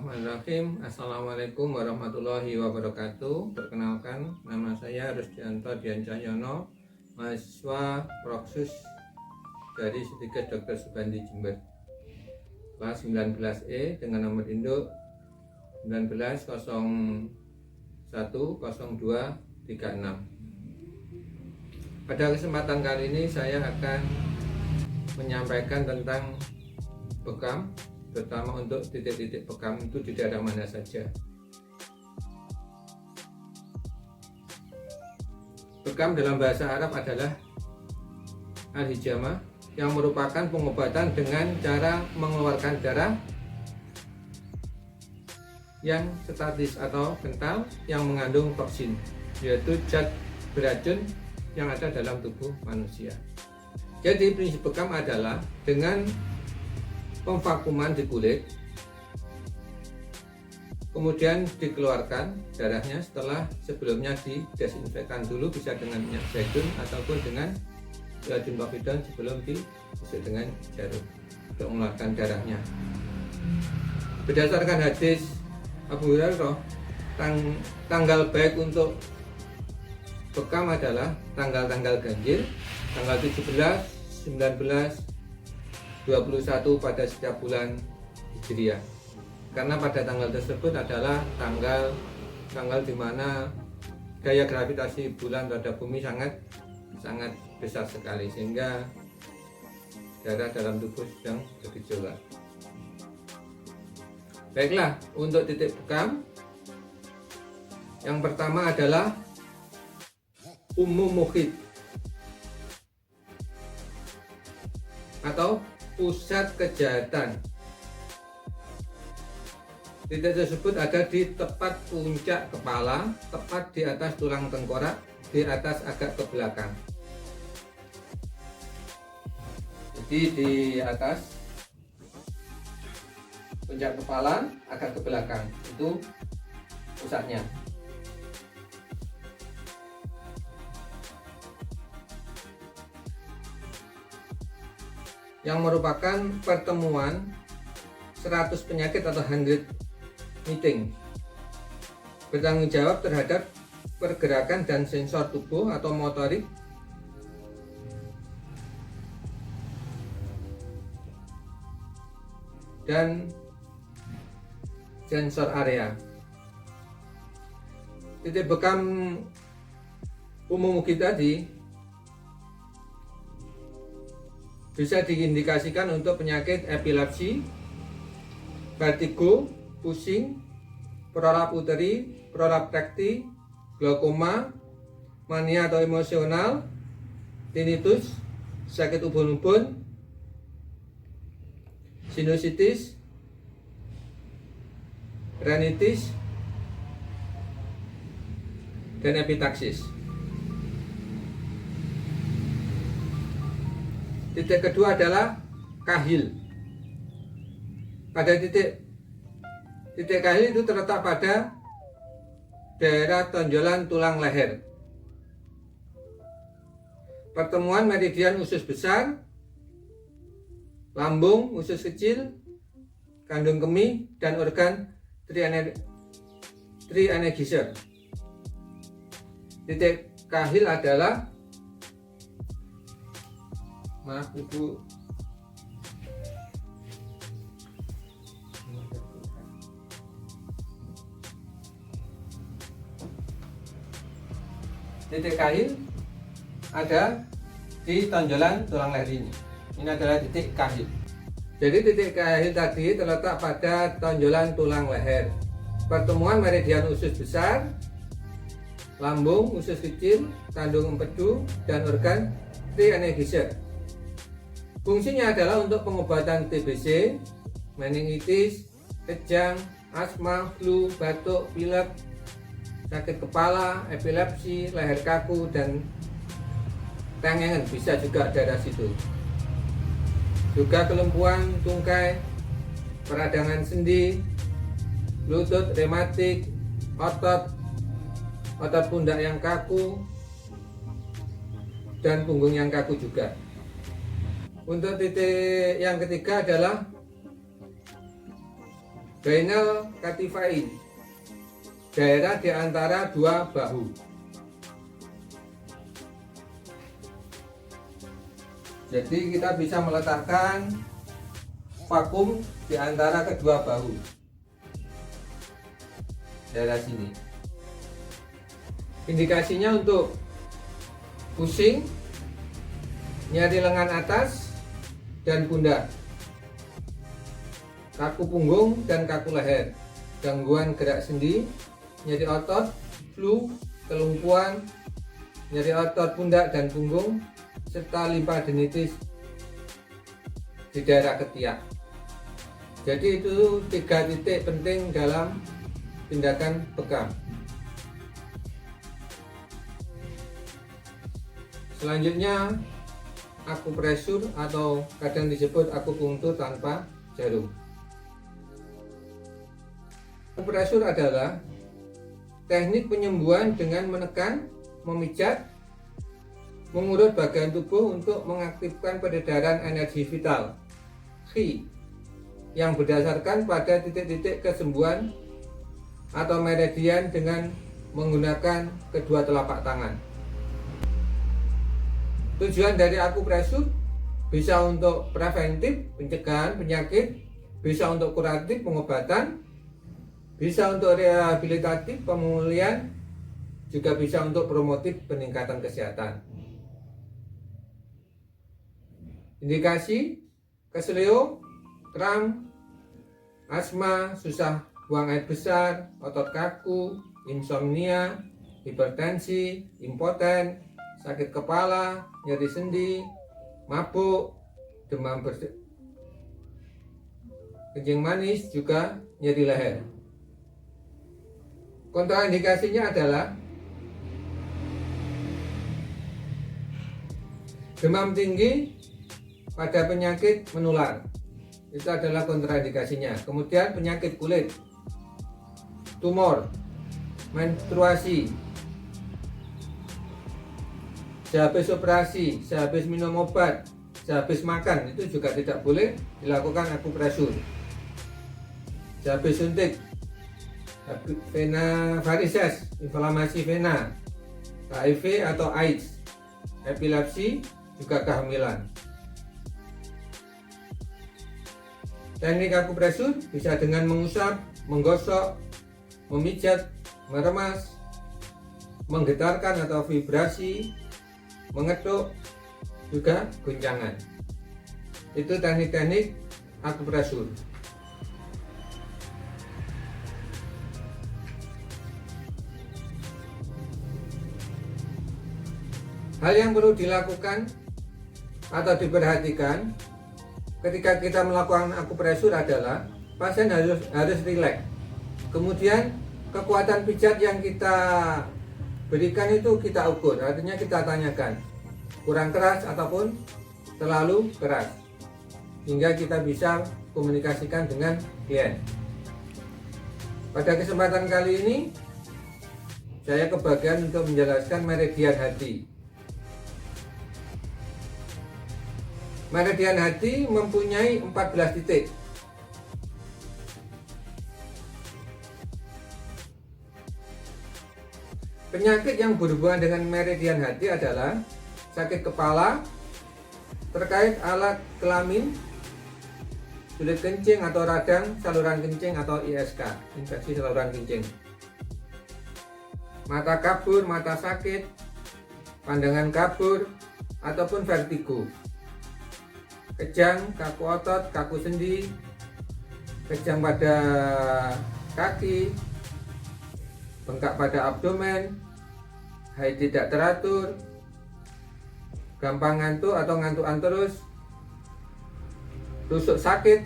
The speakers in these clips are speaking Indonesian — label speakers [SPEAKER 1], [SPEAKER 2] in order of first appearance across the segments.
[SPEAKER 1] Bismillahirrahmanirrahim. Assalamualaikum warahmatullahi wabarakatuh. Perkenalkan, nama saya Rusdianto Dian Cahyono, mahasiswa Proksus dari Sedikit Dr. Subandi Jember, kelas 19E dengan nomor induk 19010236. Pada kesempatan kali ini saya akan menyampaikan tentang bekam, terutama untuk titik-titik bekam itu di daerah mana saja. Bekam dalam bahasa Arab adalah al-hijamah, yang merupakan pengobatan dengan cara mengeluarkan darah yang statis atau kental yang mengandung toksin, yaitu zat beracun yang ada dalam tubuh manusia. Jadi prinsip bekam adalah dengan pemvakuman di kulit, kemudian dikeluarkan darahnya setelah sebelumnya didesinfektan dulu, bisa dengan minyak zaitun ataupun dengan iodin povidon sebelum ditusuk dengan jarum untuk mengeluarkan darahnya. Berdasarkan hadis Abu Hurairah, tanggal baik untuk bekam adalah tanggal-tanggal ganjil, tanggal 17, 19, 21 pada setiap bulan Hijriah, karena pada tanggal tersebut adalah tanggal di mana gaya gravitasi bulan terhadap bumi sangat besar sekali, sehingga darah dalam tubuh sedang bergejolak. Baiklah, untuk titik bekam yang pertama adalah mukhit atau pusat kejahatan. Titik tersebut ada di tepat puncak kepala, tepat di atas tulang tengkorak, di atas agak ke belakang. Jadi di atas puncak kepala, agak ke belakang, itu pusatnya. Yang merupakan pertemuan 100 penyakit atau 100 meeting, bertanggung jawab terhadap pergerakan dan sensor tubuh atau motorik dan sensor area. Titik bekam umum kita bisa diindikasikan untuk penyakit epilepsi, vertigo, pusing, prolap uteri, prolap rekti, glaukoma, mania atau emosional, tinnitus, sakit ubun-ubun, sinusitis, rinitis, dan epitaksis. Titik kedua adalah kahil. Pada titik kahil itu terletak pada daerah tonjolan tulang leher. Pertemuan meridian usus besar, lambung, usus kecil, kandung kemih, dan organ trianegiser. Titik kahil adalah, maaf Ibu, titik kahil ada di tonjolan tulang leher ini. Ini adalah titik kahil. Jadi titik kahil tadi terletak pada tonjolan tulang leher. Pertemuan meridian usus besar, lambung, usus kecil, kandung empedu, dan organ trianegiser. Fungsinya adalah untuk pengobatan TBC, meningitis, kejang, asma, flu, batuk, pilek, sakit kepala, epilepsi, leher kaku, dan tengengan, bisa juga daerah situ. Juga kelumpuhan tungkai, peradangan sendi, lutut, rematik, otot pundak yang kaku, dan punggung yang kaku juga. Untuk titik yang ketiga adalah Gainal katifain, daerah di antara dua bahu. Jadi kita bisa meletakkan vakum di antara kedua bahu, daerah sini. Indikasinya untuk pusing, nyeri lengan atas dan pundak, kaku punggung dan kaku leher, gangguan gerak sendi, nyeri otot, flu, kelumpuhan, nyeri otot pundak dan punggung, serta limfadenitis di daerah ketiak. Jadi itu 3 titik penting dalam tindakan bekam. Selanjutnya akupresur atau kadang disebut akupunktur tanpa jarum. Akupresur adalah teknik penyembuhan dengan menekan, memijat, mengurut bagian tubuh untuk mengaktifkan peredaran energi vital Qi yang berdasarkan pada titik-titik kesembuhan atau meridian dengan menggunakan kedua telapak tangan. Tujuan dari akupresur bisa untuk preventif, pencegahan penyakit, bisa untuk kuratif, pengobatan, bisa untuk rehabilitatif, pemulihan, juga bisa untuk promotif, peningkatan kesehatan. Indikasi keseleo, kram, asma, susah buang air besar, otot kaku, insomnia, hipertensi, impoten, sakit kepala, nyeri sendi, mabuk, demam kencing manis, juga nyeri leher. Kontraindikasinya adalah demam tinggi pada penyakit menular, itu adalah kontraindikasinya. Kemudian penyakit kulit, tumor, menstruasi, sehabis operasi, sehabis minum obat, sehabis makan, itu juga tidak boleh dilakukan akupresur. Sehabis suntik, vena varises, inflamasi vena, HIV atau AIDS, epilepsi, juga kehamilan. Teknik akupresur bisa dengan mengusap, menggosok, memijat, meremas, menggetarkan atau vibrasi, mengetuk, juga guncangan. Itu teknik-teknik akupresur. Hal yang perlu dilakukan atau diperhatikan ketika kita melakukan akupresur adalah pasien harus rileks. Kemudian kekuatan pijat yang kita berikan itu kita ukur, artinya kita tanyakan kurang keras ataupun terlalu keras, hingga kita bisa komunikasikan dengan klien. Pada kesempatan kali ini saya kebagian untuk menjelaskan meridian hati. Meridian hati mempunyai 14 titik. Penyakit yang berhubungan dengan meridian hati adalah sakit kepala, terkait alat kelamin, sulit kencing atau radang saluran kencing atau ISK, infeksi saluran kencing, mata kabur, mata sakit, pandangan kabur, ataupun vertigo, kejang, kaku otot, kaku sendi, kejang pada kaki, bengkak pada abdomen, haid tidak teratur, gampang ngantuk atau ngantukan terus, tusuk sakit,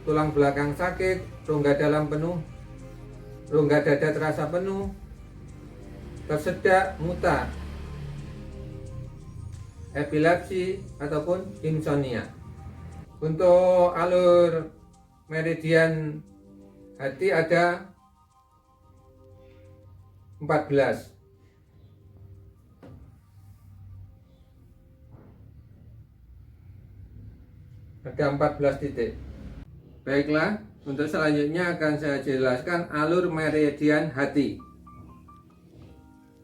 [SPEAKER 1] tulang belakang sakit, rongga dalam penuh, rongga dada terasa penuh, tersedak, muntah, epilepsi ataupun insomnia. Untuk alur meridian hati ada 14. Ada 14 titik. Baiklah, Untuk selanjutnya akan saya jelaskan alur meridian hati.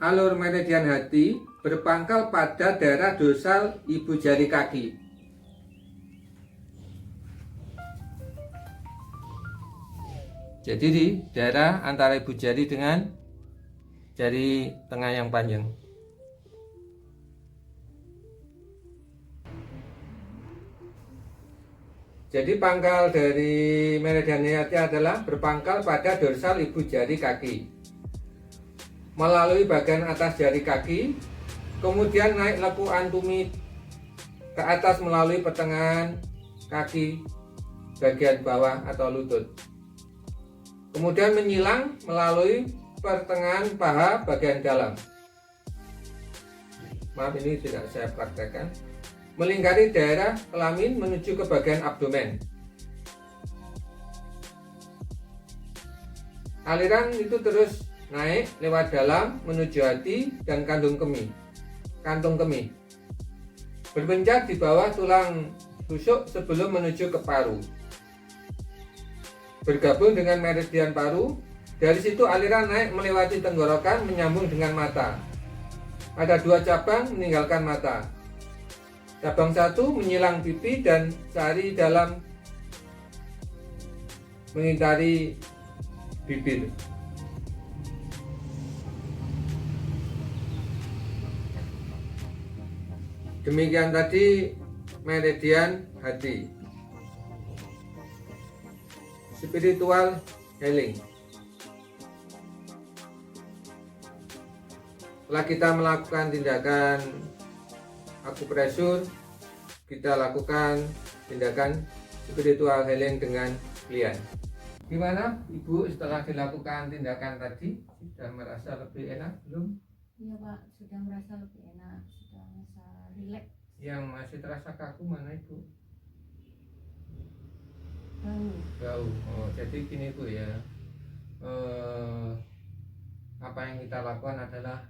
[SPEAKER 1] Alur meridian hati berpangkal pada daerah dorsal ibu jari kaki. Jadi di daerah antara ibu jari dengan jari tengah yang panjang. Jadi pangkal dari meridian hati adalah berpangkal pada dorsal ibu jari kaki, melalui bagian atas jari kaki, kemudian naik lekukan tumit ke atas melalui pertengahan kaki bagian bawah atau lutut, kemudian menyilang melalui pertengahan paha bagian dalam. Maaf, ini tidak saya praktekkan. Melingkari daerah kelamin menuju ke bagian abdomen. Aliran itu terus naik lewat dalam menuju hati dan kantung kemih. Berpencar di bawah tulang rusuk sebelum menuju ke paru. Bergabung dengan meridian paru. Dari situ aliran naik melewati tenggorokan menyambung dengan mata. Ada 2 cabang meninggalkan mata. Cabang 1 menyilang pipi dan sari dalam mengitari bibir. Demikian tadi meridian hati. Spiritual healing. Setelah kita melakukan tindakan akupresur, kita lakukan tindakan spiritual healing dengan klien. Gimana Ibu setelah dilakukan tindakan tadi? Sudah merasa lebih enak belum?
[SPEAKER 2] Iya Pak, sudah merasa lebih enak, sudah merasa rileks.
[SPEAKER 1] Yang masih terasa kaku mana Ibu?
[SPEAKER 2] Bau.
[SPEAKER 1] Oh, jadi gini Bu ya, apa yang kita lakukan adalah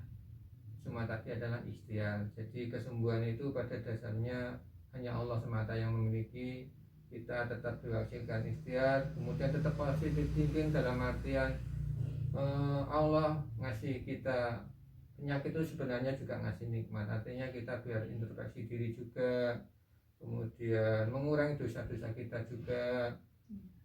[SPEAKER 1] semua tadi adalah ikhtiar. Jadi kesembuhan itu pada dasarnya hanya Allah semata yang memiliki. Kita tetap diwakilkan ikhtiar, kemudian tetap positive thinking dalam artian Allah ngasih kita penyakit itu sebenarnya juga ngasih nikmat. Artinya kita biar introspeksi diri juga, kemudian mengurangi dosa-dosa kita juga.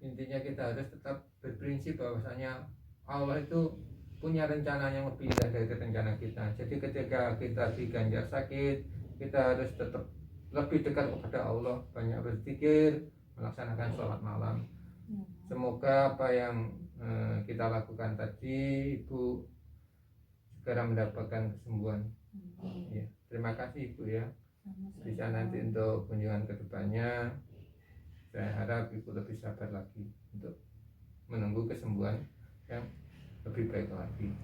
[SPEAKER 1] Intinya kita harus tetap berprinsip bahwasanya Allah itu punya rencana yang lebih indah dari rencana kita. Jadi ketika kita diganjar sakit, kita harus tetap lebih dekat kepada Allah, banyak berzikir, melaksanakan sholat malam. Semoga apa yang kita lakukan tadi Ibu segera mendapatkan kesembuhan. Ya, terima kasih Ibu ya. Bisa nanti untuk kunjungan kedepannya, saya harap Ibu lebih sabar lagi untuk menunggu kesembuhan yang lebih baik lagi.